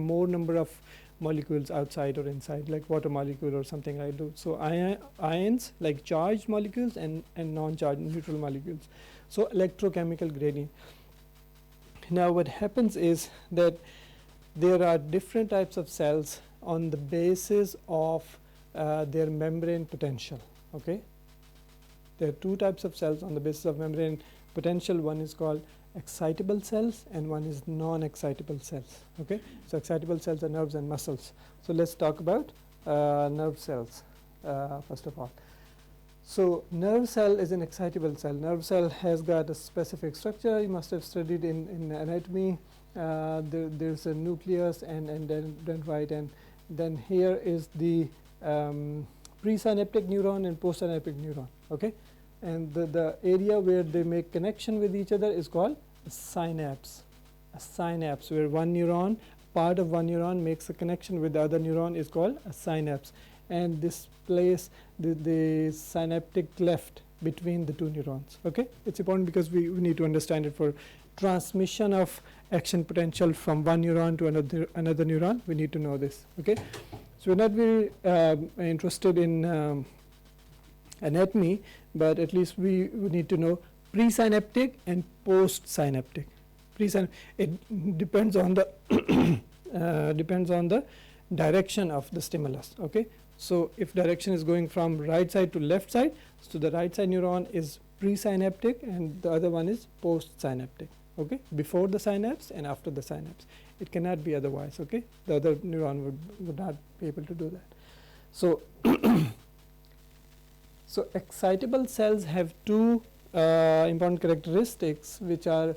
more number of molecules outside or inside, like water molecule or something like that. So ions, like charged molecules and non-charged neutral molecules. So electrochemical gradient. Now what happens is that there are different types of cells on the basis of their membrane potential. Okay, there are two types of cells on the basis of membrane potential. One is called excitable cells and one is non-excitable cells. Okay, so excitable cells are nerves and muscles. So let's talk about nerve cells first of all. So nerve cell is an excitable cell. Nerve cell has got a specific structure. You must have studied in anatomy. There's a nucleus and then dendrite, and then here is the presynaptic neuron and postsynaptic neuron. Okay, and the area where they make connection with each other is called a synapse. A synapse, where one neuron, part of one neuron makes a connection with the other neuron, is called a synapse. And this place the synaptic cleft between the two neurons. Okay, it's important because we need to understand it for transmission of action potential from one neuron to another neuron. We need to know this. Okay, so we're not very interested in anatomy, but at least we need to know presynaptic and postsynaptic. It depends on the direction of the stimulus. Okay, so if direction is going from right side to left side, so the right side neuron is presynaptic and the other one is postsynaptic. Okay, before the synapse and after the synapse. It cannot be otherwise. Okay, the other neuron would not be able to do that. So so excitable cells have two important characteristics, which are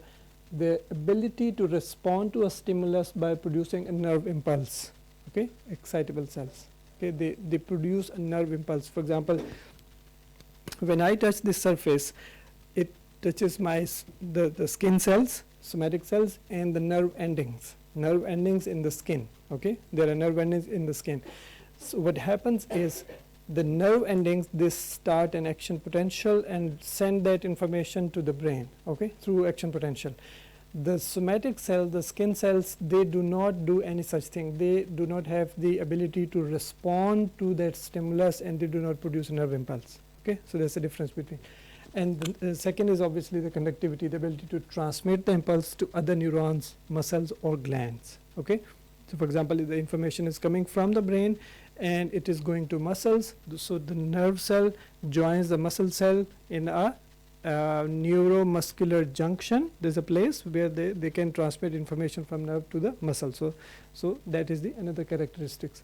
the ability to respond to a stimulus by producing a nerve impulse. Okay, excitable cells. Okay, they produce a nerve impulse. For example, when I touch this surface, it touches the skin cells, somatic cells, and the nerve endings in the skin. Okay, there are nerve endings in the skin. So what happens is the nerve endings, they start an action potential and send that information to the brain. Okay, through action potential. The somatic cells, the skin cells, they do not do any such thing. They do not have the ability to respond to that stimulus, and they do not produce a nerve impulse. Okay, so there's a difference between. And the second is obviously the conductivity, the ability to transmit the impulse to other neurons, muscles, or glands. Okay, so for example, the information is coming from the brain and it is going to muscles. So the nerve cell joins the muscle cell in a neuromuscular junction. There's a place where they can transmit information from nerve to the muscle. So that is the another characteristics.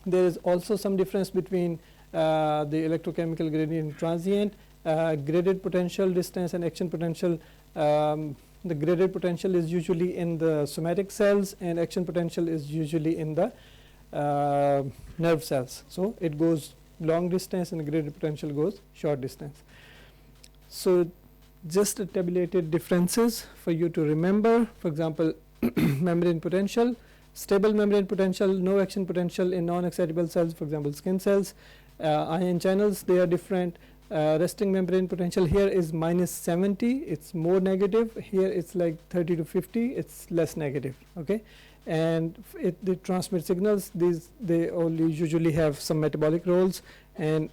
There is also some difference between the electrochemical gradient and transient. Graded potential distance and action potential. The graded potential is usually in the somatic cells, and action potential is usually in the nerve cells. So it goes long distance and the graded potential goes short distance. So just a tabulated differences for you to remember. For example, membrane potential, stable membrane potential, no action potential in non-excitable cells, for example skin cells. Ion channels, they are different. Resting membrane potential here is -70, it's more negative. Here it's like 30 to 50, it's less negative. Okay, and they transmit signals. They only usually have some metabolic roles. And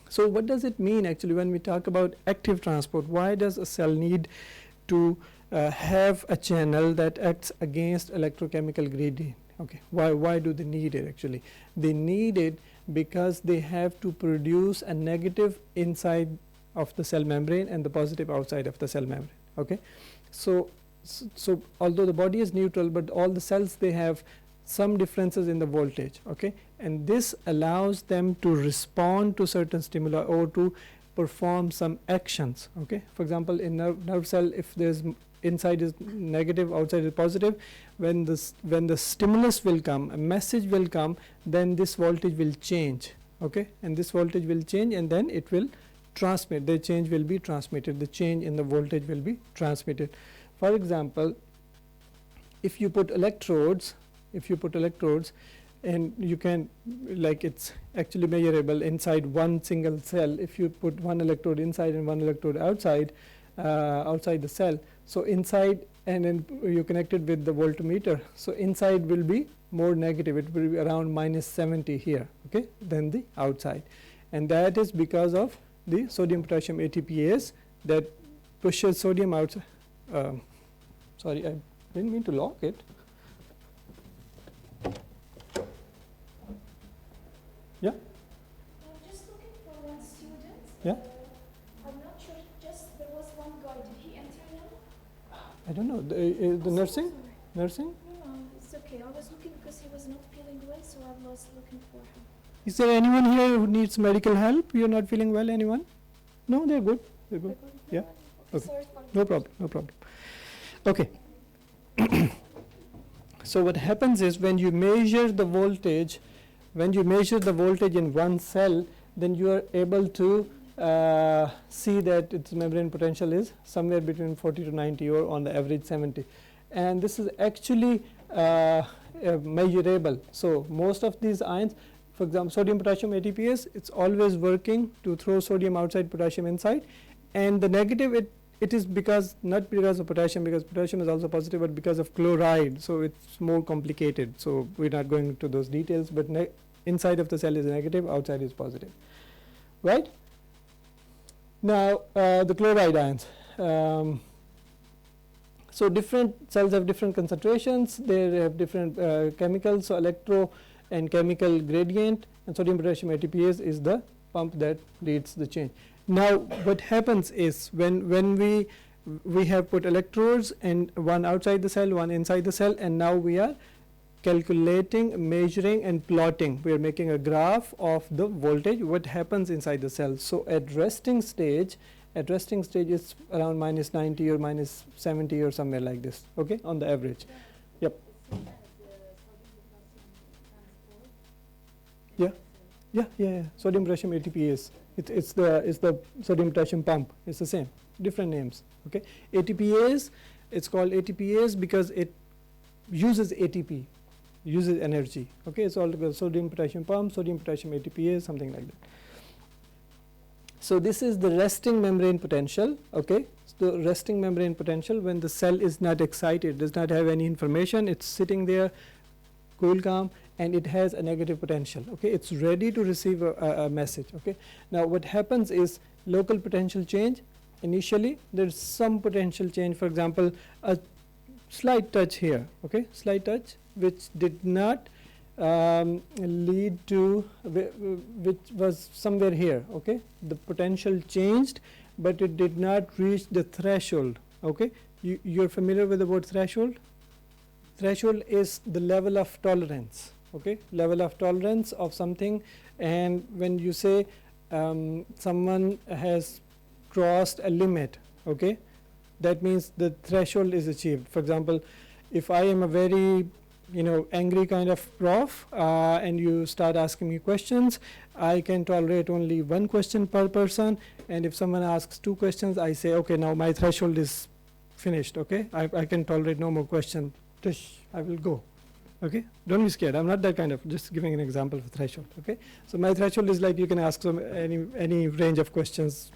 so what does it mean actually when we talk about active transport? Why does a cell need to have a channel that acts against electrochemical gradient? Okay, why do they need it actually? They need it because they have to produce a negative inside of the cell membrane and the positive outside of the cell membrane. Okay, so although the body is neutral, but all the cells, they have some differences in the voltage. Okay, and this allows them to respond to certain stimuli or to perform some actions. Okay, for example, in nerve cell, if there's inside is negative, outside is positive, when the stimulus will come, a message will come, then this voltage will change. Okay, and this voltage will change and then it will transmit. The change will be transmitted. The change in the voltage will be transmitted. For example, if you put electrodes, and you can, like, it's actually measurable inside one single cell. If you put one electrode inside and one electrode outside, outside the cell. So inside, and then you connect it with the voltmeter. So inside will be more negative. It will be around -70 here, okay, than the outside, and that is because of the sodium potassium ATPase that pushes sodium out. Sorry, I didn't mean to lock it. Yeah. I'm just looking for one student. Yeah. I'm not sure. Just there was one guy. Did he enter now? I don't know. The nursing? Sorry. Nursing? No, it's okay. I was looking because he was not feeling well, so I was looking for him. Is there anyone here who needs medical help? You're not feeling well? Anyone? No, they're good. They're good. Yeah. Okay. Sorry for No problem. No problem. Okay. So what happens is when you measure the voltage, in one cell, then you are able to see that its membrane potential is somewhere between 40 to 90 or on the average 70. And this is actually measurable. So most of these ions, for example, sodium potassium ATPase, it's always working to throw sodium outside, potassium inside. And the negative, it is because, not because of potassium, because potassium is also positive, but because of chloride. So it's more complicated. So we're not going into those details, but inside of the cell is negative, outside is positive. Right? Now the chloride ions. So different cells have different concentrations. They have different chemicals. So electro and chemical gradient, and sodium potassium ATPase is the pump that leads the change. Now what happens is when we have put electrodes, and one outside the cell, one inside the cell, and now we are calculating, measuring and plotting. We are making a graph of the voltage, what happens inside the cell. So at resting stage is around -90 or -70 or somewhere like this, okay, on the average. Yep. Yeah. Sodium potassium ATPase. It's the sodium potassium pump. It's the same, different names. Okay. ATPase. It's called ATPase because it uses ATP, uses energy. Okay. It's all about sodium potassium pump, sodium potassium ATPase, something like that. So this is the resting membrane potential. Okay. So the resting membrane potential when the cell is not excited, does not have any information. It's sitting there, cool, calm, and it has a negative potential. Okay, it's ready to receive a message. Okay, now what happens is local potential change. Initially, there's some potential change. For example, a slight touch here. Okay, slight touch which did not lead to which was somewhere here. Okay, the potential changed, but it did not reach the threshold. Okay, you're familiar with the word threshold? Threshold is the level of tolerance. Okay, level of tolerance of something, and when you say someone has crossed a limit, okay, that means the threshold is achieved. For example, if I am a very angry kind of prof and you start asking me questions, I can tolerate only one question per person, and if someone asks 2 questions, I say, okay, now my threshold is finished. Okay, I can tolerate no more questions. I will go. Okay, don't be scared. I'm not that kind of, just giving an example of threshold. Okay, so my threshold is like you can ask any range of questions,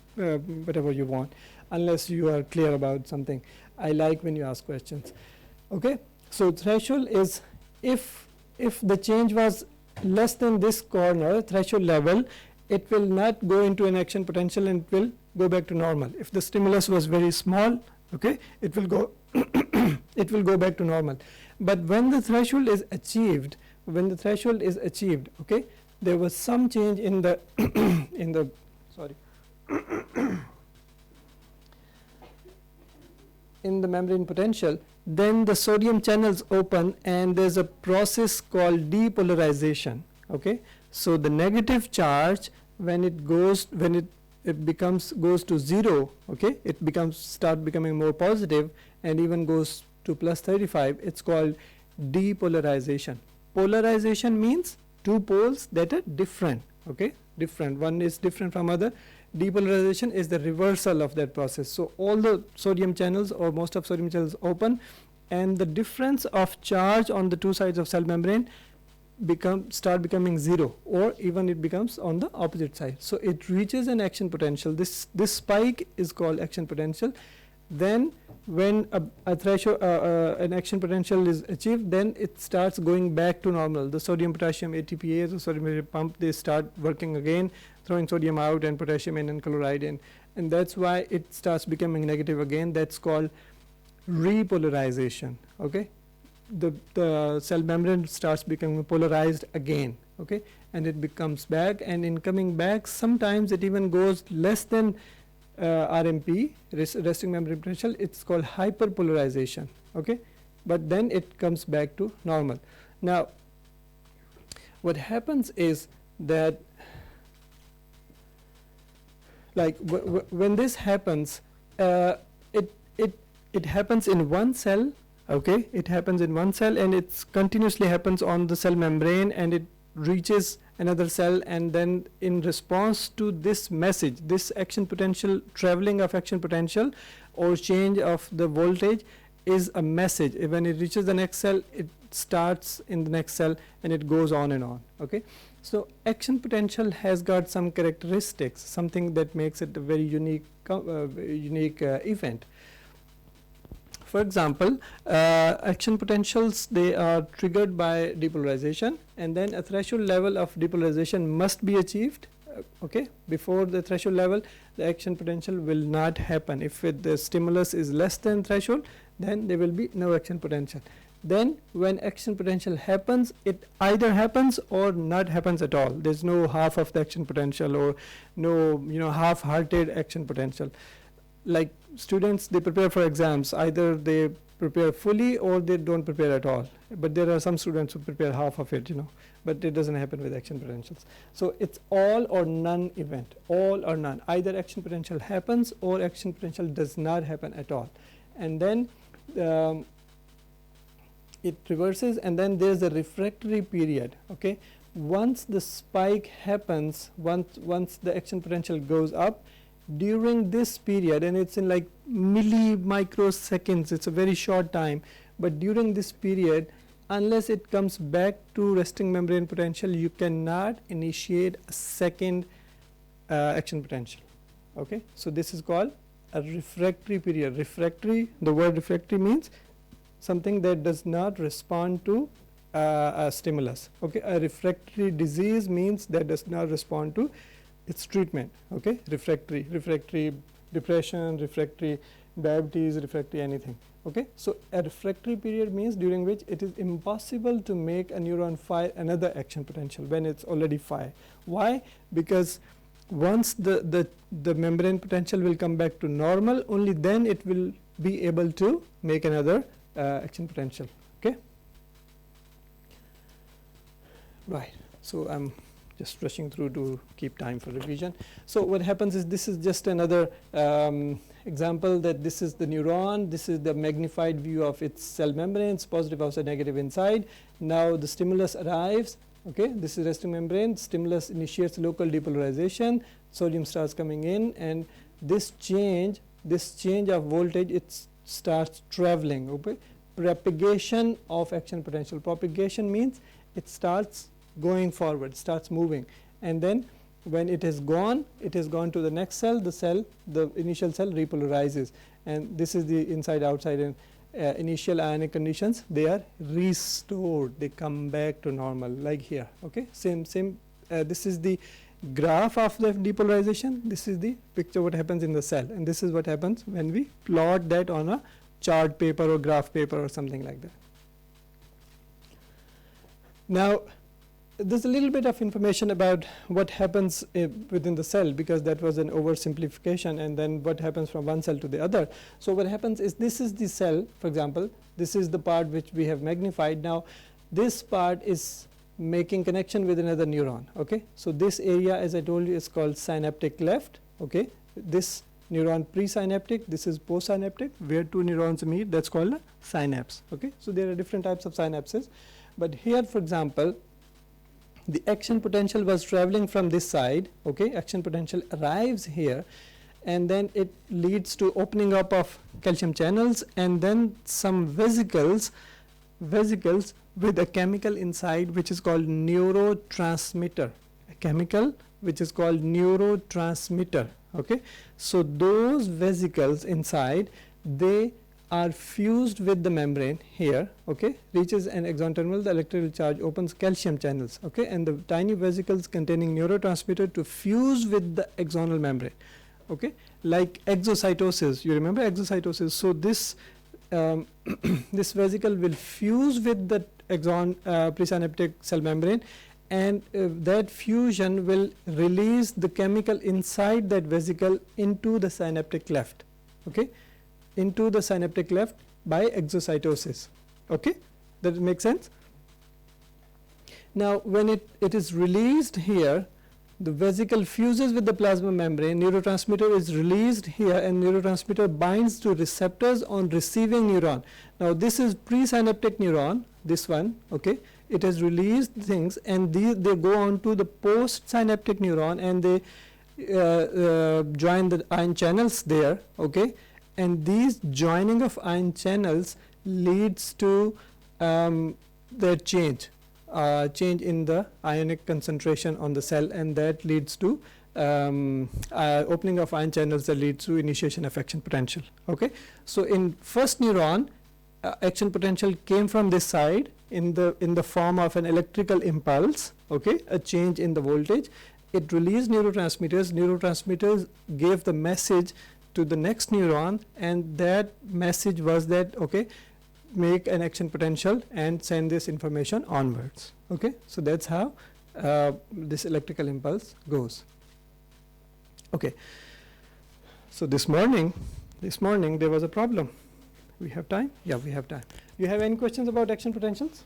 whatever you want, unless you are clear about something. I like when you ask questions. Okay, so threshold is if the change was less than this corner threshold level, it will not go into an action potential and it will go back to normal. If the stimulus was very small, okay, it will go it will go back to normal. But when the threshold is achieved, okay, there was some change in the in the membrane potential, then the sodium channels open and there's a process called depolarization. Okay, so the negative charge when it goes to 0, okay, it start becoming more positive and even goes to +35. It's called depolarization. Polarization means 2 poles that are different. Okay, different. One is different from other. Depolarization is the reversal of that process. So all the sodium channels or most of sodium channels open, and the difference of charge on the 2 sides of cell membrane start becoming 0, or even it becomes on the opposite side. So it reaches an action potential. This spike is called action potential, then when a threshold, an action potential is achieved, then it starts going back to normal. The sodium potassium ATPase, the sodium potassium pump, they start working again, throwing sodium out and potassium in and chloride in, and that's why it starts becoming negative again. That's called repolarization. Okay, the cell membrane starts becoming polarized again. Okay, and it becomes back, and in coming back, sometimes it even goes less than RMP, resting membrane potential. It's called hyperpolarization. Okay, but then it comes back to normal. Now, what happens is that, like when this happens, it happens in one cell. Okay, it happens in one cell, and it continuously happens on the cell membrane, and it reaches another cell, and then in response to this message, this action potential, traveling of action potential or change of the voltage is a message. When it reaches the next cell, it starts in the next cell, and it goes on and on. Okay, so action potential has got some characteristics, something that makes it a very unique event. For example, action potentials, they are triggered by depolarization, and then a threshold level of depolarization must be achieved. Okay, before the threshold level, the action potential will not happen. If the stimulus is less than threshold, then there will be no action potential. Then when action potential happens, it either happens or not happens at all. There's no half of the action potential, or no half-hearted action potential. Like students, they prepare for exams, either they prepare fully or they don't prepare at all. But there are some students who prepare half of it, but it doesn't happen with action potentials. So it's all or none event, all or none. Either action potential happens or action potential does not happen at all. And then it reverses, and then there's a refractory period. Okay, once the spike happens, once the action potential goes up, during this period, and it's in like microseconds, it's a very short time, but during this period, unless it comes back to resting membrane potential, you cannot initiate a second action potential. Okay, so this is called a refractory period. Refractory, the word refractory means something that does not respond to a stimulus. Okay, a refractory disease means that does not respond to its treatment. Okay, refractory depression, refractory diabetes, refractory anything. Okay, so a refractory period means during which it is impossible to make a neuron fire another action potential when it's already fired. Why? Because once the membrane potential will come back to normal, only then it will be able to make another action potential. Okay, right. So I'm just rushing through to keep time for revision. So what happens is, this is just another example, that this is the neuron, this is the magnified view of its cell membranes, positive outside, negative inside. Now the stimulus arrives. Okay, this is resting membrane, stimulus initiates local depolarization, sodium starts coming in, and this change of voltage, it starts traveling. Okay, propagation of action potential. Propagation means it starts going forward, starts moving, and then when it has gone to the next cell, the initial cell repolarizes, and this is the inside outside, and initial ionic conditions, they are restored, they come back to normal, like here. Okay, same this is the graph of the depolarization, this is the picture what happens in the cell, and this is what happens when we plot that on a chart paper or graph paper or something like that. Now there's a little bit of information about what happens within the cell, because that was an oversimplification, and then what happens from one cell to the other. So what happens is, this is the cell, for example, this is the part which we have magnified. Now this part is making connection with another neuron. Okay, so this area, as I told you, is called synaptic cleft. Okay, this neuron presynaptic, this is postsynaptic, where two neurons meet, that's called a synapse. Okay, so there are different types of synapses, but here, for example, the action potential was traveling from this side. Okay, action potential arrives here, and then it leads to opening up of calcium channels, and then some vesicles with a chemical inside which is called neurotransmitter, a chemical which is called neurotransmitter. Okay, so those vesicles inside, they are fused with the membrane here, okay, reaches an axon terminal, the electrical charge opens calcium channels, okay, and the tiny vesicles containing neurotransmitter to fuse with the axonal membrane, okay, like exocytosis. You remember exocytosis? So this this vesicle will fuse with the axon presynaptic cell membrane, and that fusion will release the chemical inside that vesicle into the synaptic cleft, okay, into the synaptic cleft by exocytosis, okay, that makes sense. Now when it is released here, the vesicle fuses with the plasma membrane, neurotransmitter is released here, and neurotransmitter binds to receptors on receiving neuron. Now this is presynaptic neuron, this one, okay, it has released things, and they go on to the postsynaptic neuron, and they join the ion channels there, okay, and these joining of ion channels leads to their change in the ionic concentration on the cell, and that leads to opening of ion channels that leads to initiation of action potential, okay. So in first neuron, action potential came from this side in the form of an electrical impulse, okay, a change in the voltage. It released neurotransmitters gave the message to the next neuron, and that message was that, okay, make an action potential and send this information onwards, okay. So that's how this electrical impulse goes, okay. So this morning there was a problem. We have time? Yeah, we have time. You have any questions about action potentials?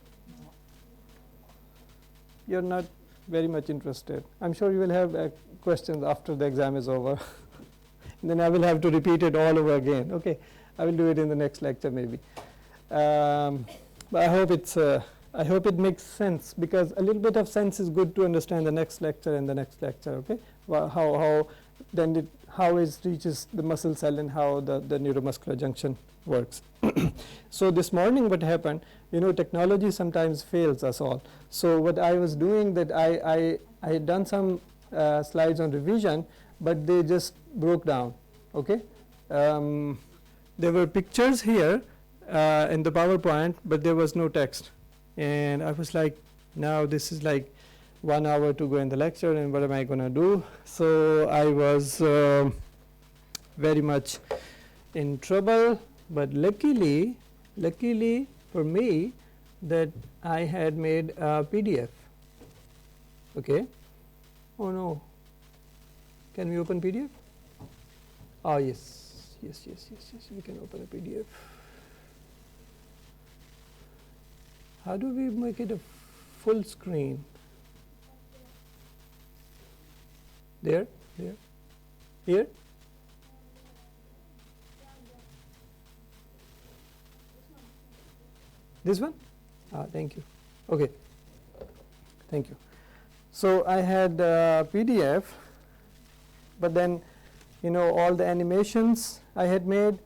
You're not very much interested. I'm sure you will have questions after the exam is over. Then I will have to repeat it all over again, okay. I will do it in the next lecture maybe. But I hope it makes sense, because a little bit of sense is good to understand the next lecture and the next lecture, okay. Well, how it reaches the muscle cell and how the neuromuscular junction works. So this morning what happened, you know, technology sometimes fails us all. So what I was doing, that I had done some slides on revision, but they just broke down, okay. There were pictures here in the PowerPoint, but there was no text, and I was like, now this is like 1 hour to go in the lecture, and what am I going to do? So I was very much in trouble, but luckily for me that I had made a PDF, okay. Oh no, can we open PDF? Oh yes, we can open a PDF. How do we make it a full screen? There, here. This one? Thank you. Okay, thank you. So I had PDF, but then, you know, all the animations I had made,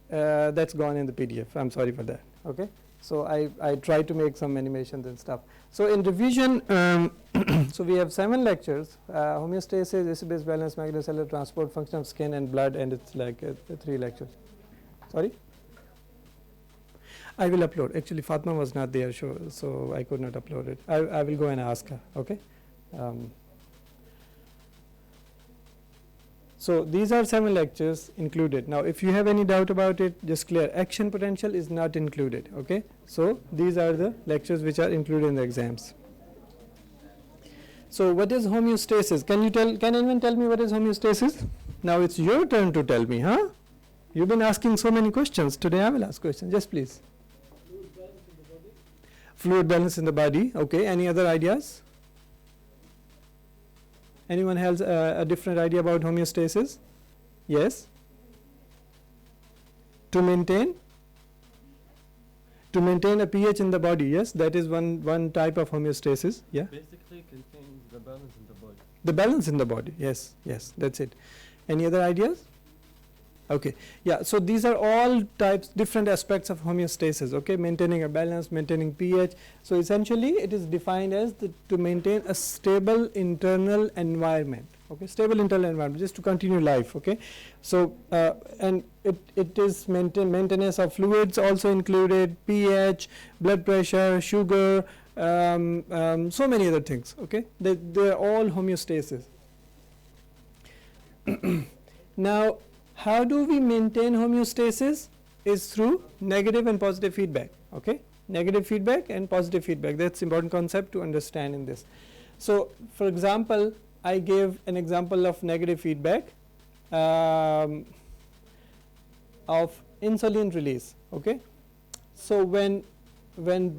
that's gone in the PDF. I'm sorry for that, okay. So I tried to make some animations and stuff. So in revision, so we have 7 lectures, homeostasis, acid-base balance, magnetic transport, function of skin and blood, and it's like 3 lectures. Sorry? I will upload. Actually, Fatma was not there, so I could not upload it. I will go and ask her, okay? So these are 7 lectures included. Now if you have any doubt about it, just clear. Action potential is not included, okay? So these are the lectures which are included in the exams. So what is homeostasis? Can anyone tell me what is homeostasis? Now it's your turn to tell me, huh? You've been asking so many questions. Today I will ask questions. Yes, please. Fluid balance in the body. Okay, any other ideas? Anyone has a different idea about homeostasis? Yes? To maintain a pH in the body, yes, that is one type of homeostasis. Yeah? Basically contains the balance in the body. The balance in the body, yes, that's it. Any other ideas? Okay, yeah, so these are all different aspects of homeostasis, okay, maintaining a balance, maintaining pH. So essentially it is defined as to maintain a stable internal environment, okay, stable internal environment, just to continue life, okay. So and it is maintenance of fluids also included, pH, blood pressure, sugar, so many other things, okay. They're all homeostasis. Now, how do we maintain homeostasis? Is through negative and positive feedback, okay. Negative feedback and positive feedback, that's important concept to understand in this. So for example, I gave an example of negative feedback of insulin release, okay. So when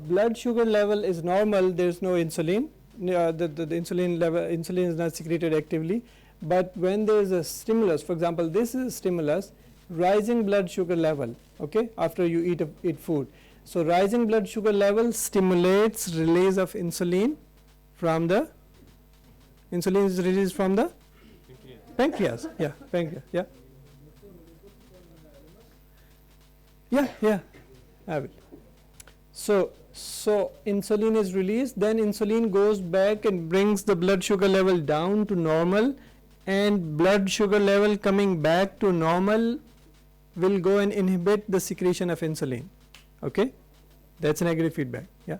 blood sugar level is normal, there is no insulin, the insulin is not secreted actively. But when there is a stimulus, for example, this is a stimulus, rising blood sugar level, okay, after you eat food. So rising blood sugar level stimulates release of insulin from the, insulin is released from the pancreas, yeah, pancreas, yeah. Yeah, I will. So insulin is released, then insulin goes back and brings the blood sugar level down to normal, and blood sugar level coming back to normal will go and inhibit the secretion of insulin, okay. That's negative feedback, yeah.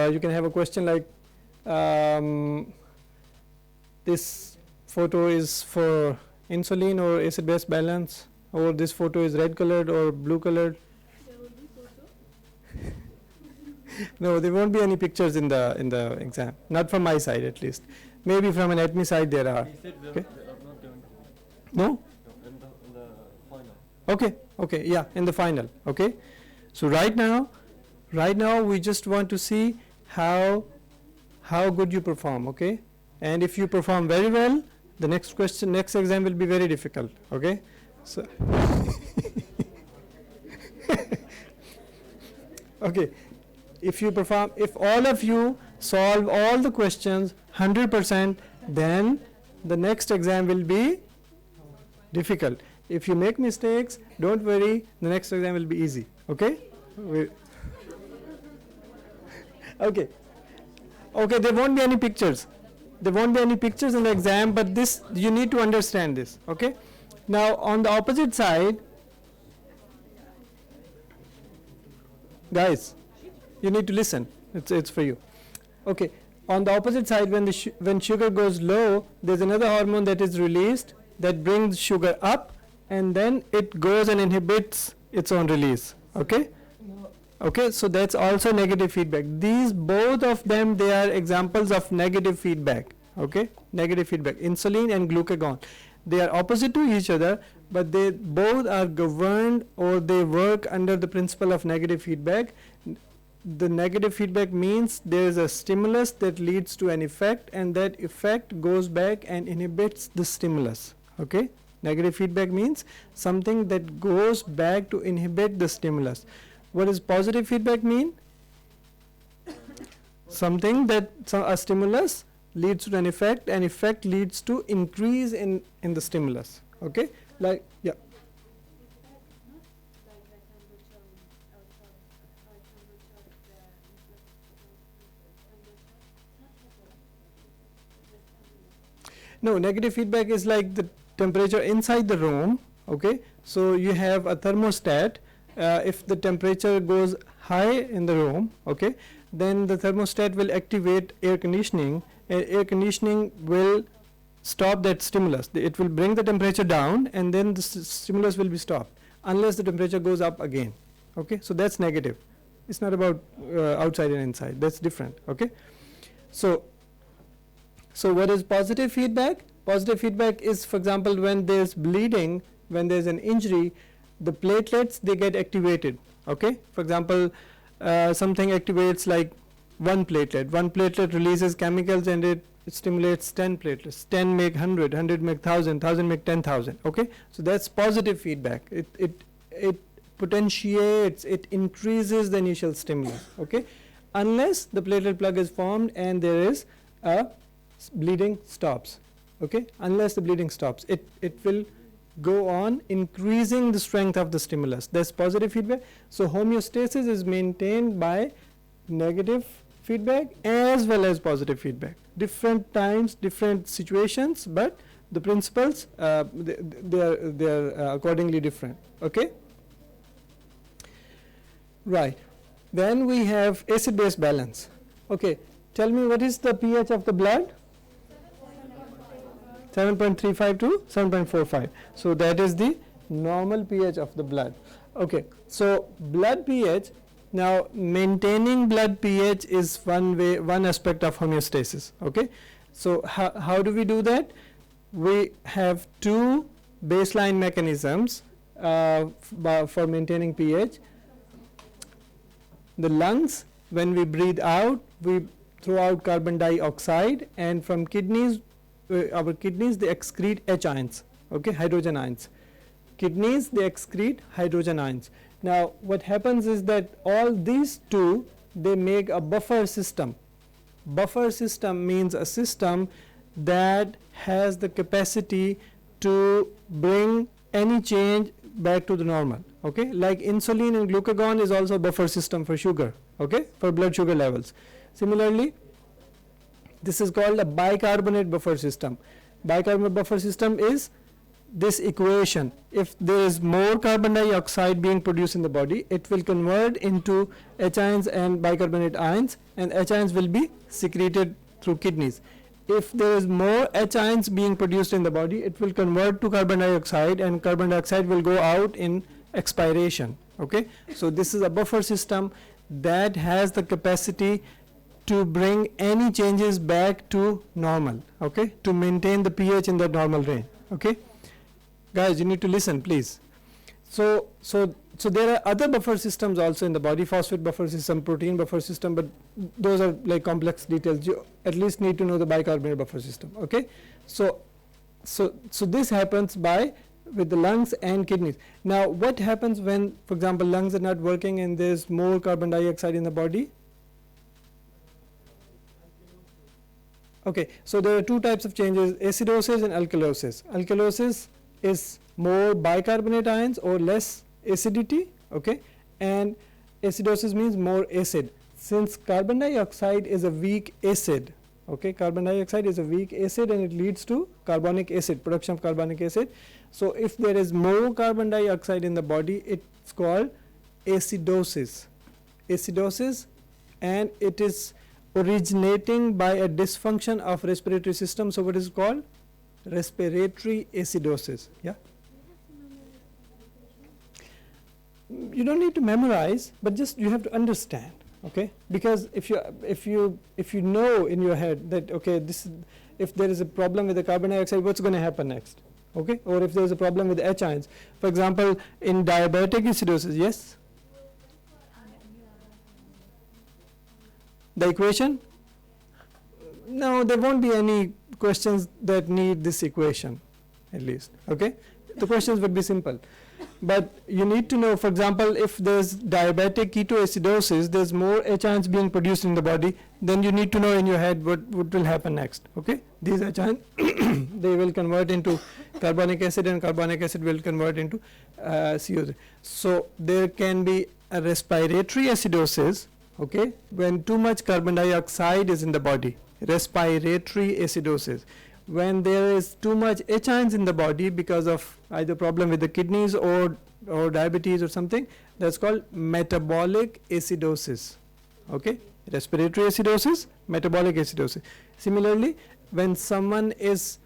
You can have a question like, this photo is for insulin or acid base balance, or this photo is red colored or blue colored. There will be photo. No, there won't be any pictures in the exam, not from my side at least. Maybe from an admin side there are. He said Okay. they are not going to. No? No, in the final. Okay, yeah, in the final, okay. So right now we just want to see how good you perform, okay. And if you perform very well, the next exam will be very difficult, okay. So okay, if all of you solve all the questions 100%, then the next exam will be difficult. If you make mistakes, don't worry, the next exam will be easy, okay. Okay, there won't be any pictures. There won't be any pictures in the exam, but this, you need to understand this, okay. Now on the opposite side, guys, you need to listen, it's for you, okay. On the opposite side, when sugar goes low, there's another hormone that is released that brings sugar up, and then it goes and inhibits its own release, okay. Okay, so that's also negative feedback. These both of them, they are examples of negative feedback, okay. Negative feedback, insulin and glucagon, they are opposite to each other, but they both are governed, or they work under the principle of negative feedback. The negative feedback means there is a stimulus that leads to an effect, and that effect goes back and inhibits the stimulus, okay. Negative feedback means something that goes back to inhibit the stimulus. What does positive feedback mean? Something that a stimulus leads to an effect, and effect leads to increase in the stimulus, okay. Like, yeah. No, negative feedback is like the temperature inside the room, okay. So you have a thermostat. If the temperature goes high in the room, okay, then the thermostat will activate air conditioning, and air conditioning will stop that stimulus. It will bring the temperature down, and then the stimulus will be stopped unless the temperature goes up again, okay. So that's negative. It's not about outside and inside, that's different, okay. So what is positive feedback? Positive feedback is, for example, when there's bleeding, when there's an injury, the platelets, they get activated, okay. For example, something activates like one platelet releases chemicals, and it stimulates 10 platelets, 10 make 100, 100 make 1000, 1000 make 10,000, okay. So that's positive feedback. It potentiates, it increases the initial stimulus, okay, unless the platelet plug is formed and there is a bleeding stops, okay. Unless the bleeding stops, it will go on increasing the strength of the stimulus. That's positive feedback. So homeostasis is maintained by negative feedback as well as positive feedback. Different times, different situations, but the principles they are accordingly different. Okay. Right. Then we have acid-base balance. Okay. Tell me, what is the pH of the blood? 7.35 to 7.45. So that is the normal pH of the blood. Okay. So blood pH. Now maintaining blood pH is one aspect of homeostasis. Okay. So how do we do that? We have two baseline mechanisms for maintaining pH. The lungs, when we breathe out, we throw out carbon dioxide, and from kidneys, our kidneys, they excrete H ions, okay, hydrogen ions. Kidneys, they excrete hydrogen ions. Now what happens is that all these two, they make a buffer system. Buffer system means a system that has the capacity to bring any change back to the normal. Okay, like insulin and glucagon is also a buffer system for sugar, okay, for blood sugar levels. Similarly, this is called a bicarbonate buffer system. Bicarbonate buffer system is this equation. If there is more carbon dioxide being produced in the body, it will convert into H ions and bicarbonate ions, and H ions will be secreted through kidneys. If there is more H ions being produced in the body, it will convert to carbon dioxide, and carbon dioxide will go out in expiration. Okay, so this is a buffer system that has the capacity to bring any changes back to normal. Okay, to maintain the pH in the normal range. Okay, guys, you need to listen, please. So there are other buffer systems also in the body: phosphate buffer system, protein buffer system, but those are like complex details. You at least need to know the bicarbonate buffer system. Okay, so this happens with the lungs and kidneys. Now what happens when, for example, lungs are not working and there's more carbon dioxide in the body? Okay, so there are two types of changes: acidosis and alkalosis. Alkalosis is more bicarbonate ions or less acidity, okay, and acidosis means more acid. Since carbon dioxide is a weak acid, okay, carbon dioxide is a weak acid and it leads to carbonic acid, production of carbonic acid. So if there is more carbon dioxide in the body, it's called acidosis. Acidosis, and it is originating by a dysfunction of respiratory system. So what is it called? Respiratory acidosis. Yeah. You don't need to memorize, but just you have to understand. Okay, because if you know in your head that, okay, this is, if there is a problem with the carbon dioxide, what's going to happen next? Okay, or if there is a problem with H ions, for example, in diabetic acidosis, yes. The equation? No, there won't be any questions that need this equation, at least. Okay, the questions would be simple. But you need to know, for example, if there's diabetic ketoacidosis, there's more H ions being produced in the body, then you need to know in your head what will happen next. Okay, these H ions they will convert into carbonic acid, and carbonic acid will convert into CO3. So there can be a respiratory acidosis, okay, when too much carbon dioxide is in the body. Respiratory acidosis. When there is too much H ions in the body because of either problem with the kidneys or diabetes or something, that's called metabolic acidosis. Okay, respiratory acidosis, metabolic acidosis. Similarly, when someone is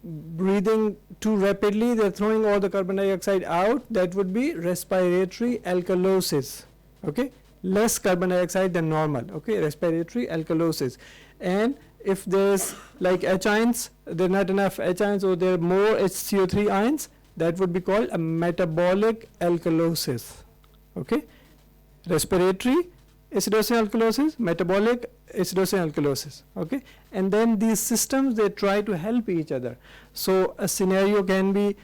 breathing too rapidly, they're throwing all the carbon dioxide out, that would be respiratory alkalosis. Okay, less carbon dioxide than normal. Okay, respiratory alkalosis. And if there's like H ions, there are not enough H ions, or there are more HCO3 ions, that would be called a metabolic alkalosis. Okay, respiratory acidosis and alkalosis, metabolic acidosis and alkalosis. Okay, and then these systems, they try to help each other. So a scenario can be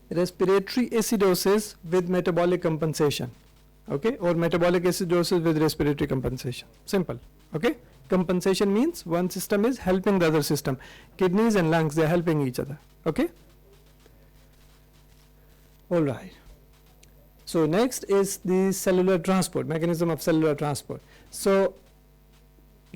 respiratory acidosis with metabolic compensation. Okay, or metabolic acidosis with respiratory compensation. Simple. Okay. Compensation means one system is helping the other system. Kidneys and lungs, they are helping each other. Okay. All right. So next is the cellular transport, mechanism of cellular transport. So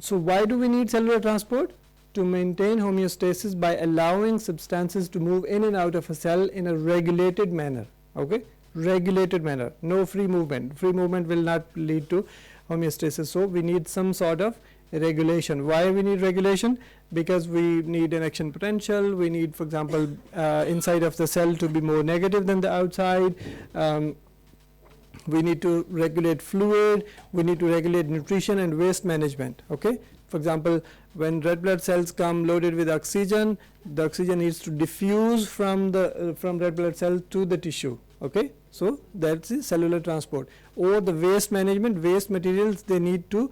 why do we need cellular transport? To maintain homeostasis by allowing substances to move in and out of a cell in a regulated manner. Okay, regulated manner, no free movement. Free movement will not lead to homeostasis. So we need some sort of regulation. Why we need regulation? Because we need an action potential. We need, for example, inside of the cell to be more negative than the outside. We need to regulate fluid. We need to regulate nutrition and waste management. Okay. For example, when red blood cells come loaded with oxygen, the oxygen needs to diffuse from the from red blood cell to the tissue. Okay, so that's the cellular transport. Or the waste management, waste materials, they need to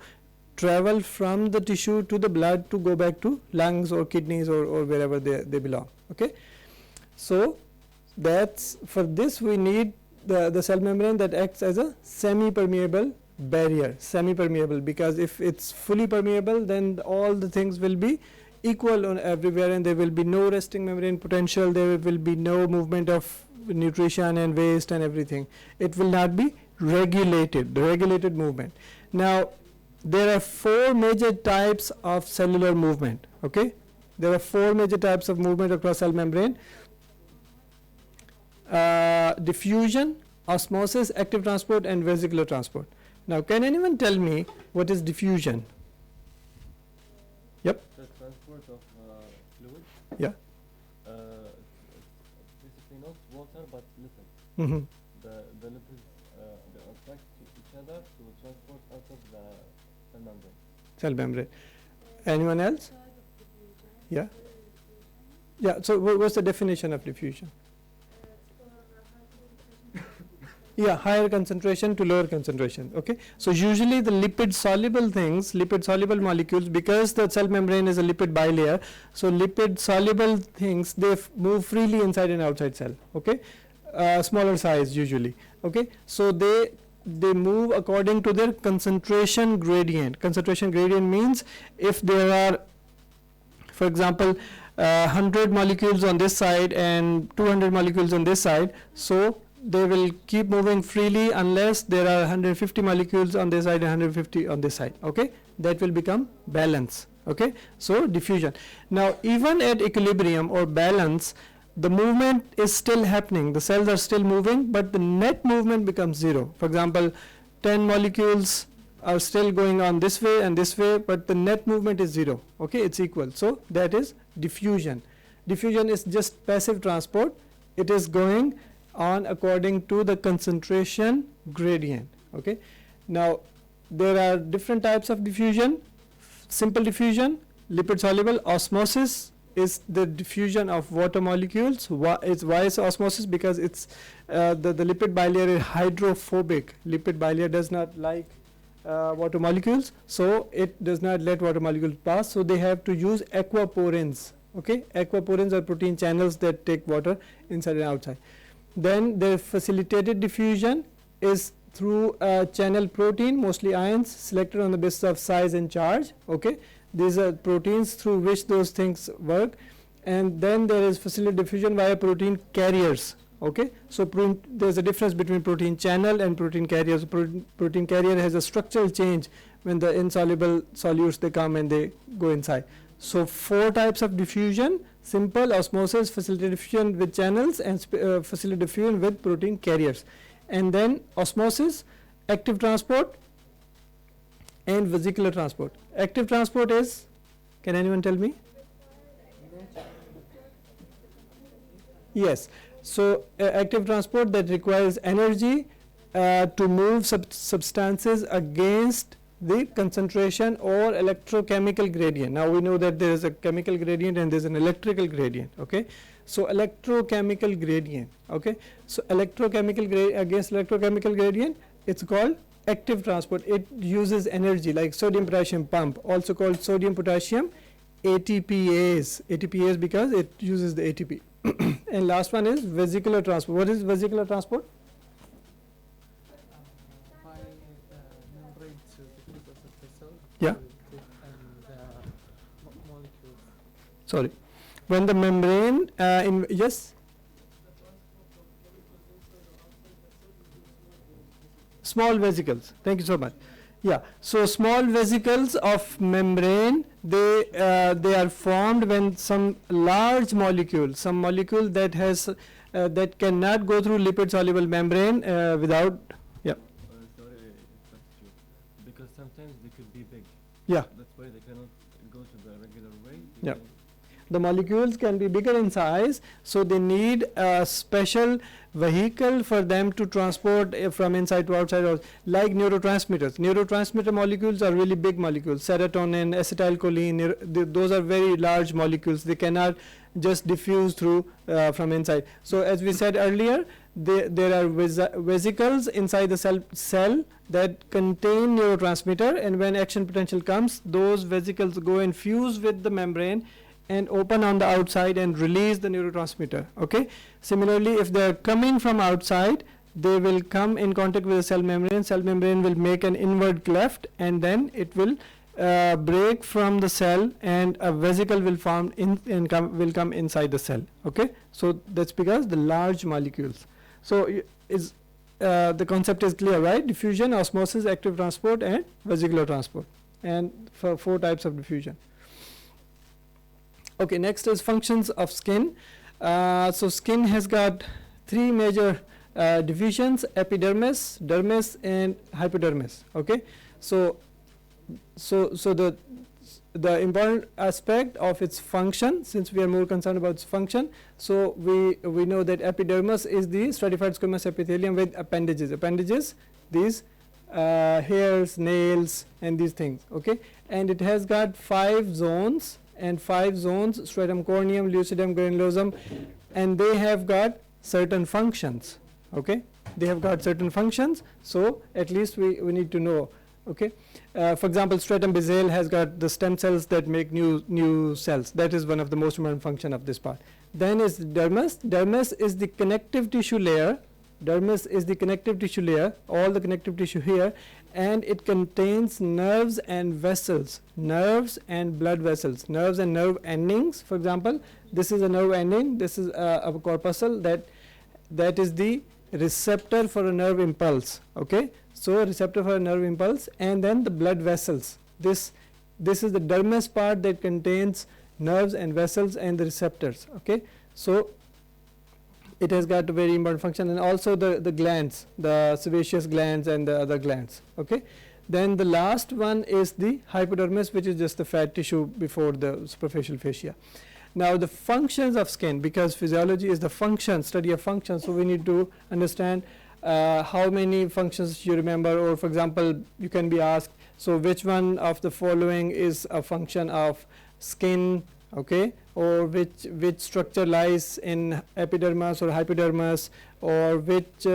travel from the tissue to the blood to go back to lungs or kidneys or wherever they belong. Okay, so that's for this we need the cell membrane that acts as a semi-permeable barrier, semi-permeable, because if it's fully permeable, then all the things will be equal on everywhere, and there will be no resting membrane potential, there will be no movement of nutrition and waste and everything. It will not be regulated, the regulated movement. Now there are 4 major types of cellular movement. Okay, there are 4 major types of movement across cell membrane: diffusion, osmosis, active transport, and vesicular transport. Now can anyone tell me what is diffusion? Yep. The transport of fluid. Yeah. Basically not water but lipids. Mm-hmm. The lipids they attract to each other to transport out of the cell membrane. Cell membrane. Anyone else? Yeah. Yeah. So what's the definition of diffusion? Yeah, higher concentration to lower concentration. Okay, so usually the lipid soluble things, lipid soluble molecules, because the cell membrane is a lipid bilayer, so lipid soluble things, they move freely inside and outside cell. Okay, smaller size usually. Okay, so they move according to their concentration gradient. Concentration gradient means if there are, for example, 100 molecules on this side and 200 molecules on this side, so they will keep moving freely unless there are 150 molecules on this side and 150 on this side. Okay, that will become balance. Okay, so diffusion. Now even at equilibrium or balance, the movement is still happening, the cells are still moving, but the net movement becomes 0. For example, 10 molecules are still going on this way and this way, but the net movement is 0. Okay, it's equal. So that is diffusion. Diffusion is just passive transport. It is going on according to the concentration gradient. Okay, now there are different types of diffusion: simple diffusion, lipid soluble. Osmosis is the diffusion of water molecules. Why is osmosis? Because it's the lipid bilayer is hydrophobic. Lipid bilayer does not like water molecules, so it does not let water molecules pass, so they have to use aquaporins. Okay, aquaporins are protein channels that take water inside and outside. Then the facilitated diffusion is through a channel protein, mostly ions, selected on the basis of size and charge. Okay, these are proteins through which those things work. And then there is facilitated diffusion via protein carriers. Okay, so there's a difference between protein channel and protein carriers. Protein carrier has a structural change when the insoluble solutes they come and they go inside. So 4 types of diffusion: simple, osmosis, facilitated diffusion with channels, and facilitated diffusion with protein carriers. And then osmosis, active transport, and vesicular transport. Active transport is, can anyone tell me? Yes. So active transport that requires energy to move substances against the concentration or electrochemical gradient. Now we know that there is a chemical gradient and there is an electrical gradient. Okay, so electrochemical gradient. Okay, so electrochemical against electrochemical gradient, it's called active transport. It uses energy, like sodium potassium pump, also called sodium potassium ATPase. ATPase because it uses the ATP. And last one is vesicular transport. What is vesicular transport? Yeah. Sorry. When the membrane yes. small vesicles. Thank you so much. Yeah, so small vesicles of membrane, they are formed when some large molecule, some molecule that has that cannot go through lipid soluble membrane without. Yeah. Sorry, that's true. Because sometimes they could be big. Yeah. That's why they cannot go to the regular way. Yeah. The molecules can be bigger in size, so they need a special vehicle for them to transport from inside to outside, or like neurotransmitters. Neurotransmitter molecules are really big molecules. Serotonin, acetylcholine, those are very large molecules. They cannot just diffuse through from inside. So as we said earlier, there are vesicles inside the cell that contain neurotransmitter, and when action potential comes, those vesicles go and fuse with the membrane and open on the outside and release the neurotransmitter. Okay. Similarly, if they are coming from outside, they will come in contact with the cell membrane. Cell membrane will make an inward cleft, and then it will break from the cell, and a vesicle will form and will come inside the cell. Okay. So that's because the large molecules. So the concept is clear, right? Diffusion, osmosis, active transport, and vesicular transport, and for 4 types of diffusion. Okay, next is functions of skin. So skin has got 3 major divisions: epidermis, dermis, and hypodermis. Okay, so the important aspect of its function, since we are more concerned about its function, so we know that epidermis is the stratified squamous epithelium with appendages. Appendages, these hairs, nails, and these things. Okay, and it has got 5 zones. And 5 zones: stratum corneum, lucidum, granulosum, and they have got certain functions. Okay, they have got certain functions, so at least we need to know. Okay, for example, stratum basale has got the stem cells that make new cells. That is one of the most important function of this part. Then is dermis. Dermis is the connective tissue layer. Dermis is the connective tissue layer, all the connective tissue here, and it contains nerves and vessels, nerves and blood vessels, nerves and nerve endings. For example, this is a nerve ending, this is a corpuscle that is the receptor for a nerve impulse. Okay, so a receptor for a nerve impulse, and then the blood vessels. This is the dermis part that contains nerves and vessels and the receptors. Okay, so it has got a very important function, and also the glands, the sebaceous glands and the other glands. Okay, then the last one is the hypodermis, which is just the fat tissue before the superficial fascia. Now the functions of skin, because physiology is the function, study of functions, so we need to understand how many functions you remember, or for example you can be asked, so which one of the following is a function of skin? Okay, or which structure lies in epidermis or hypodermis, or which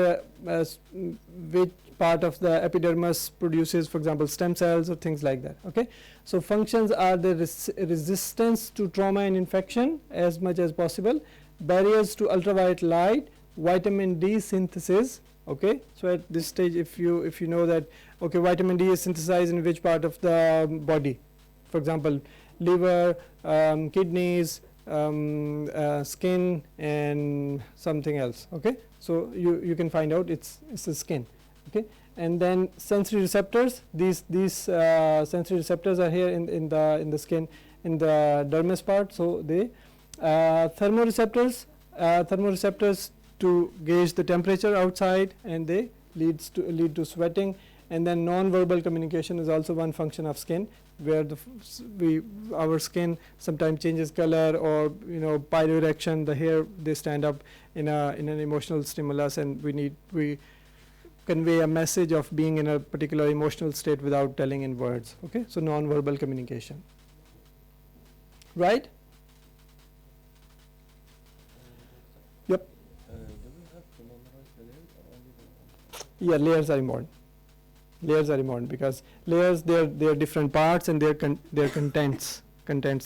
part of the epidermis produces, for example, stem cells or things like that. Okay, so functions are the resistance to trauma and infection as much as possible, barriers to ultraviolet light, vitamin D synthesis. Okay, so at this stage, if you know that, okay, vitamin D is synthesized in which part of the body, for example, liver, kidneys, skin, and something else. Okay, so you can find out it's the skin. Okay, and then sensory receptors. These sensory receptors are here in the skin, in the dermis part. So they thermoreceptors to gauge the temperature outside, and they lead to sweating. And then non-verbal communication is also one function of skin, where our skin sometimes changes color, or pyroerection, the hair, they stand up in an emotional stimulus, and we convey a message of being in a particular emotional state without telling in words. Okay, so non-verbal communication, right? Yep. Do we have to memorize the layers or only the Yeah, layers are important. Layers are important because layers, they are different parts, and their contents.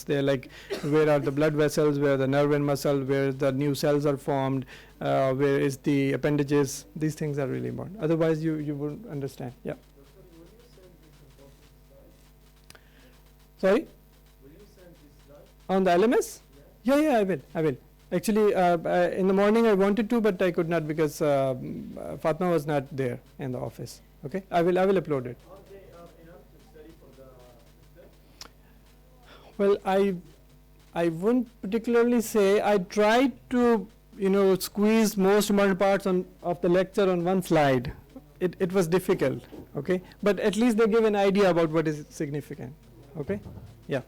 They are like, where are the blood vessels, where the nerve and muscle, where the new cells are formed, where is the appendages. These things are really important. Otherwise, you wouldn't understand. Yeah. Sorry. Will you send this slide? On the LMS? Yeah. Yeah, I will. Actually, in the morning I wanted to, but I could not because Fatma was not there in the office. Okay, I will upload it. Are they enough to study for the test? Well, I wouldn't particularly say. I tried to squeeze most important parts of the lecture on one slide. It was difficult. Okay, but at least they give an idea about what is significant. Okay, yeah,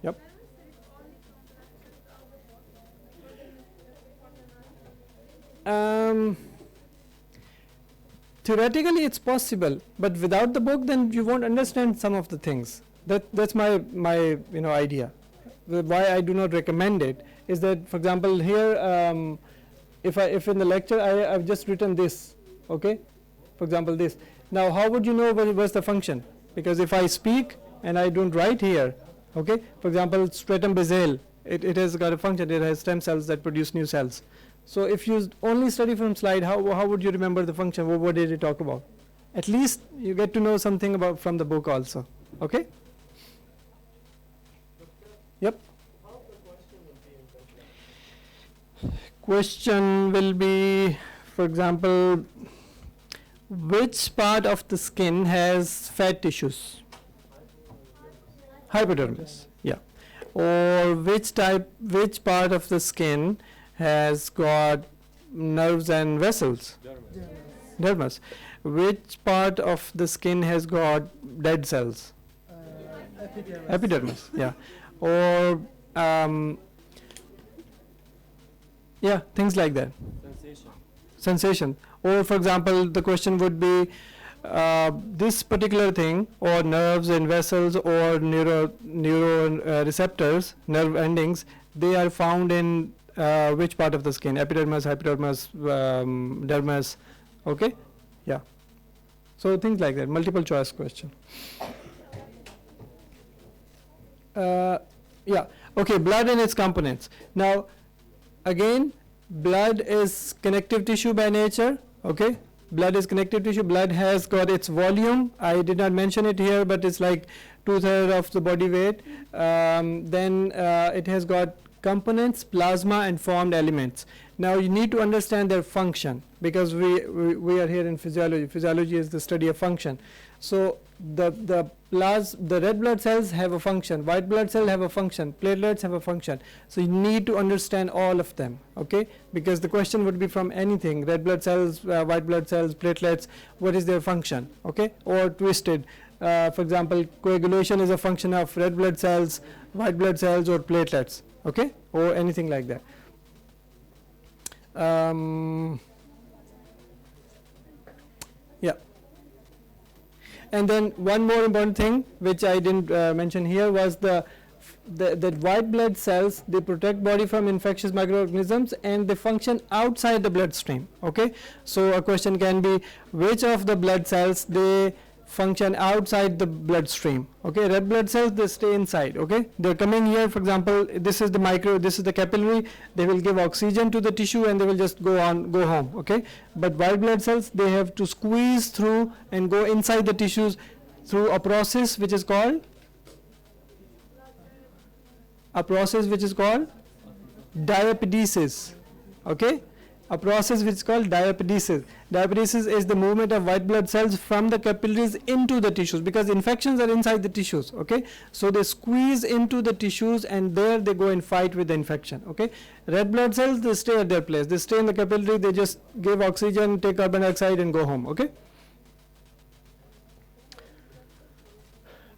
yep. Theoretically it's possible, but without the book then you won't understand some of the things. That's my idea. Why I do not recommend it is that, for example, here if in the lecture I've just written this, okay, for example this. Now how would you know what's the function? Because if I speak and I don't write here, okay, for example stratum basale, it has got a function, it has stem cells that produce new cells. So if you only study from slide, how would you remember the function? What did it talk about? At least you get to know something about from the book also. Okay? Yep. How the question will be in French? Question will be, for example, which part of the skin has fat tissues? Hypodermis. Yeah. Or which part of the skin has got nerves and vessels? Dermis. Which part of the skin has got dead cells? Epidermis. Yeah. Or yeah, things like that. Sensation. Or for example, the question would be this particular thing, or nerves and vessels, or neuro receptors, nerve endings, they are found in which part of the skin? Epidermis, hypodermis, dermis. Okay? Yeah. So things like that. Multiple choice question. Yeah. Okay. Blood and its components. Now, again, blood is connective tissue by nature. Okay. Blood is connective tissue. Blood has got its volume. I did not mention it here, but it's like 2/3 of the body weight. Then it has got components, plasma, and formed elements. Now you need to understand their function, because we are here in physiology. Physiology is the study of function. So the red blood cells have a function, white blood cells have a function, platelets have a function. So you need to understand all of them, okay? Because the question would be from anything: red blood cells, white blood cells, platelets. What is their function, okay? Or twisted. For example, coagulation is a function of red blood cells, white blood cells, or platelets, okay? Or anything like that. Yeah. And then one more important thing which I didn't mention here was the white blood cells. They protect body from infectious microorganisms and they function outside the bloodstream. Okay, so a question can be, which of the blood cells they function outside the bloodstream? Okay, red blood cells, they stay inside. Okay, they're coming here. For example, this is the capillary. They will give oxygen to the tissue and they will just go home. Okay, but white blood cells, they have to squeeze through and go inside the tissues through a process which is called diapedesis. Okay, a process which is called diapedesis. Diapedesis is the movement of white blood cells from the capillaries into the tissues, because infections are inside the tissues. Okay, so they squeeze into the tissues and there they go and fight with the infection. Okay, red blood cells, they stay at their place. They stay in the capillary. They just give oxygen, take carbon dioxide, and go home. Okay.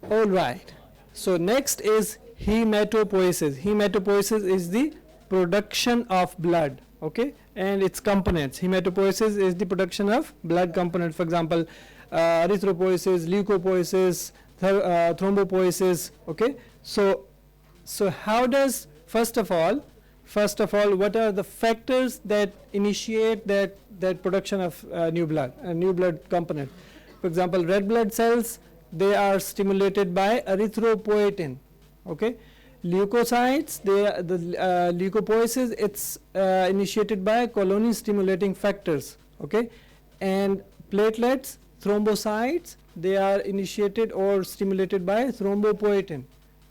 All right. So next is hematopoiesis. Hematopoiesis is the production of blood. Okay, and its components. Hematopoiesis is the production of blood components. For example, erythropoiesis, leukopoiesis, thrombopoiesis. Okay, so how does first of all, what are the factors that initiate that production of new blood component? For example, red blood cells, they are stimulated by erythropoietin. Okay. Leukocytes, the leukopoiesis, it's initiated by colony stimulating factors. Okay, and platelets, thrombocytes, they are initiated or stimulated by thrombopoietin,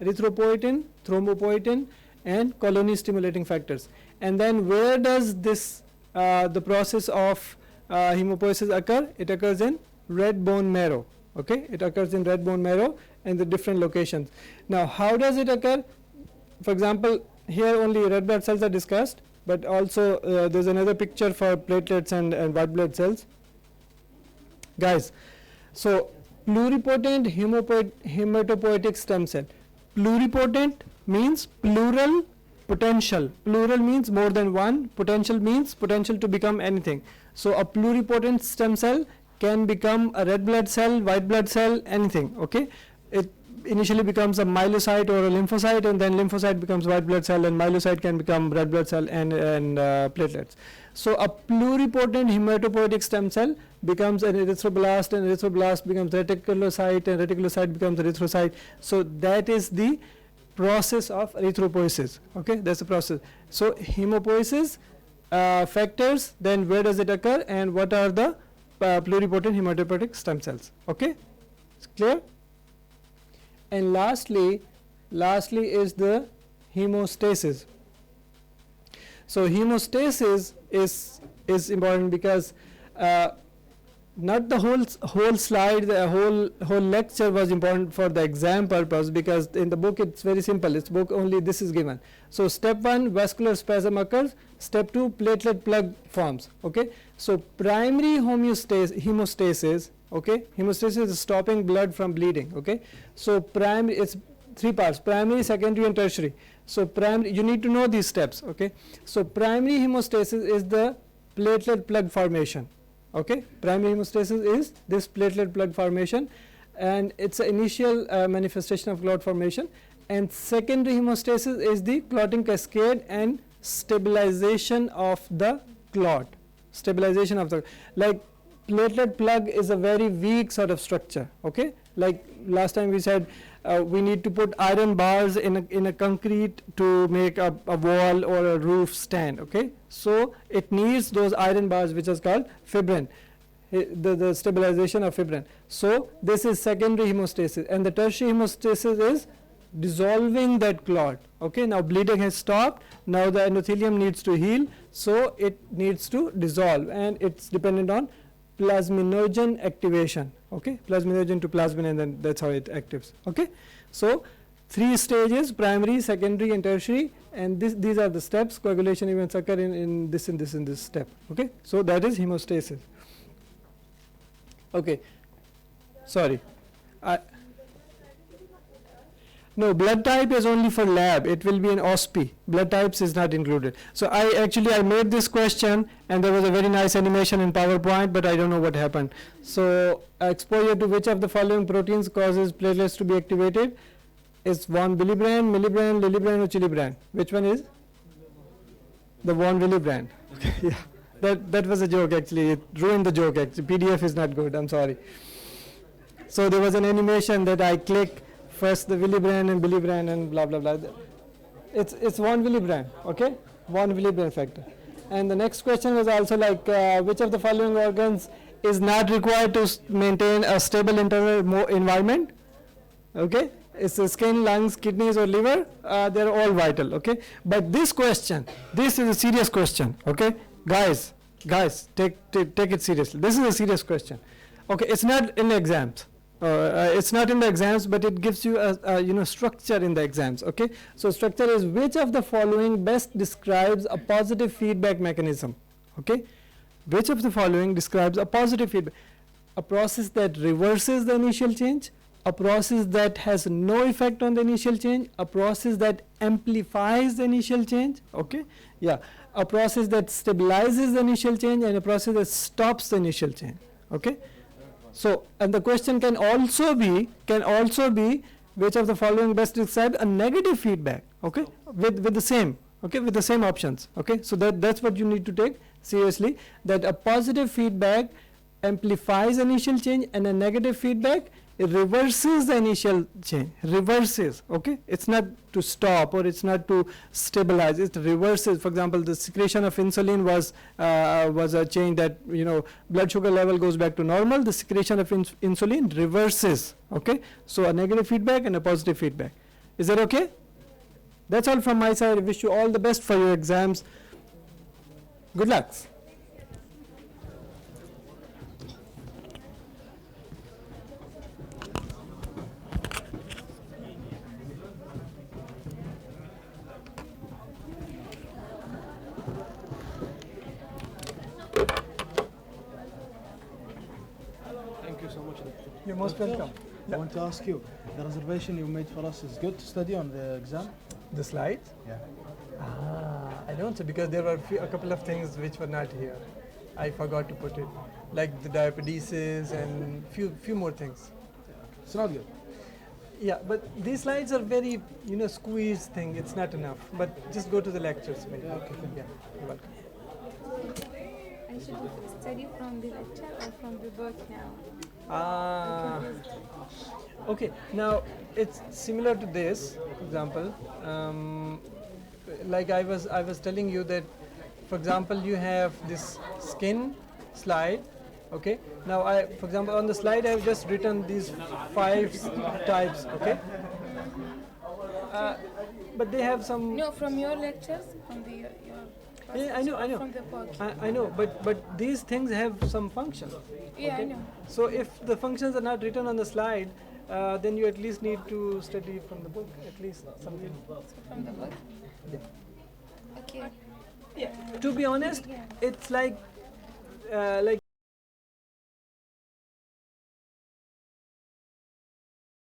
erythropoietin, thrombopoietin, and colony stimulating factors. And then where does this the process of hemopoiesis occur? It occurs in red bone marrow. Okay, it occurs in red bone marrow and the different locations. Now, how does it occur? For example, here only red blood cells are discussed, but also there's another picture for platelets and white blood cells. Guys, so pluripotent hematopoietic stem cell. Pluripotent means plural potential. Plural means more than one. Potential means potential to become anything. So a pluripotent stem cell can become a red blood cell, white blood cell, anything. Okay, it initially becomes a myelocyte or a lymphocyte, and then lymphocyte becomes white blood cell, and myelocyte can become red blood cell and platelets. So a pluripotent hematopoietic stem cell becomes an erythroblast, and erythroblast becomes reticulocyte, and reticulocyte becomes erythrocyte. So that is the process of erythropoiesis. Okay, that's the process. So hemopoiesis factors, then where does it occur, and what are the pluripotent hematopoietic stem cells? Okay, it's clear. And lastly is the hemostasis. So hemostasis is important because not the whole slide, the whole lecture was important for the exam purpose, because in the book it's very simple. It's book only this is given. So step 1, vascular spasm occurs. Step 2, platelet plug forms. Okay. So primary hemostasis. Okay. Hemostasis is stopping blood from bleeding. Okay. So primary, it's 3 parts: primary, secondary, and tertiary. So primary, you need to know these steps. Okay. So primary hemostasis is the platelet plug formation. Okay, primary hemostasis is this platelet plug formation, and it's an initial manifestation of clot formation. And secondary hemostasis is the clotting cascade and stabilization of the clot. Stabilization of the, like platelet plug is a very weak sort of structure. Okay, like last time we said we need to put iron bars in a concrete to make a wall or a roof stand. Okay, so it needs those iron bars, which is called fibrin, the stabilization of fibrin. So this is secondary hemostasis, and the tertiary hemostasis is dissolving that clot. Okay, now bleeding has stopped, now the endothelium needs to heal, so it needs to dissolve, and it's dependent on plasminogen activation. Okay, plasminogen to plasmin, and then that's how it actives. Okay, so 3 stages: primary, secondary, and tertiary, and these are the steps. Coagulation events occur in this step. Okay, so that is hemostasis. Okay, sorry, no, blood type is only for lab. It will be an OSPE. Blood types is not included. So I made this question, and there was a very nice animation in PowerPoint, but I don't know what happened. So exposure to which of the following proteins causes platelets to be activated? Is von Willebrand, Miliband, Lillebrand, or Chilibrand? Which one is? The von Willebrand. Okay, yeah, that was a joke actually. It ruined the joke actually. PDF is not good. I'm sorry. So there was an animation that I click. First the Willebrand and Billibrand and blah blah blah. It's von Willebrand, okay? Von Willebrand factor. And the next question was also like which of the following organs is not required to maintain a stable internal environment? Okay? It's the skin, lungs, kidneys, or liver. They're all vital. Okay? But this question, this is a serious question. Okay? Guys, take it seriously. This is a serious question. Okay? It's not in the exams. It's not in the exams, but it gives you a structure in the exams. Okay, so structure is which of the following best describes a positive feedback mechanism? Okay, which of the following describes a positive feedback? A process that reverses the initial change, a process that has no effect on the initial change, a process that amplifies the initial change. Okay, yeah, a process that stabilizes the initial change, and a process that stops the initial change. Okay. So, and the question can also be which of the following best describe a negative feedback, okay, with the same, okay, with the same options. Okay, so that's what you need to take seriously, that a positive feedback amplifies initial change, and a negative feedback, it reverses the initial change, reverses. Okay, it's not to stop or it's not to stabilize, it reverses. For example, the secretion of insulin was a change that, blood sugar level goes back to normal. The secretion of insulin reverses. Okay, so a negative feedback and a positive feedback. Is that okay? That's all from my side. I wish you all the best for your exams. Good luck. most welcome. I want to ask you, the reservation you made for us is good to study on the exam? The slides? Yeah. I don't say, because there were a couple of things which were not here. I forgot to put it, like the diapedesis and few more things. It's not good. Yeah, but these slides are very, squeezed thing. It's not enough. But just go to the lectures, maybe. Yeah, okay, Yeah, you're welcome. I should study from the lecture or from the book now? Ah, okay. Now it's similar to this example. Like I was telling you that, for example, you have this skin slide. Okay. Now for example, on the slide I have just written these 5 types. Okay. But they have some. No, from your lectures, from the your Yeah, I know. from the book. I know, but these things have some function. Yeah, I know. So if the functions are not written on the slide, then you at least need to study from the book, at least something. So from the book. Yeah. Okay. To be honest, it's like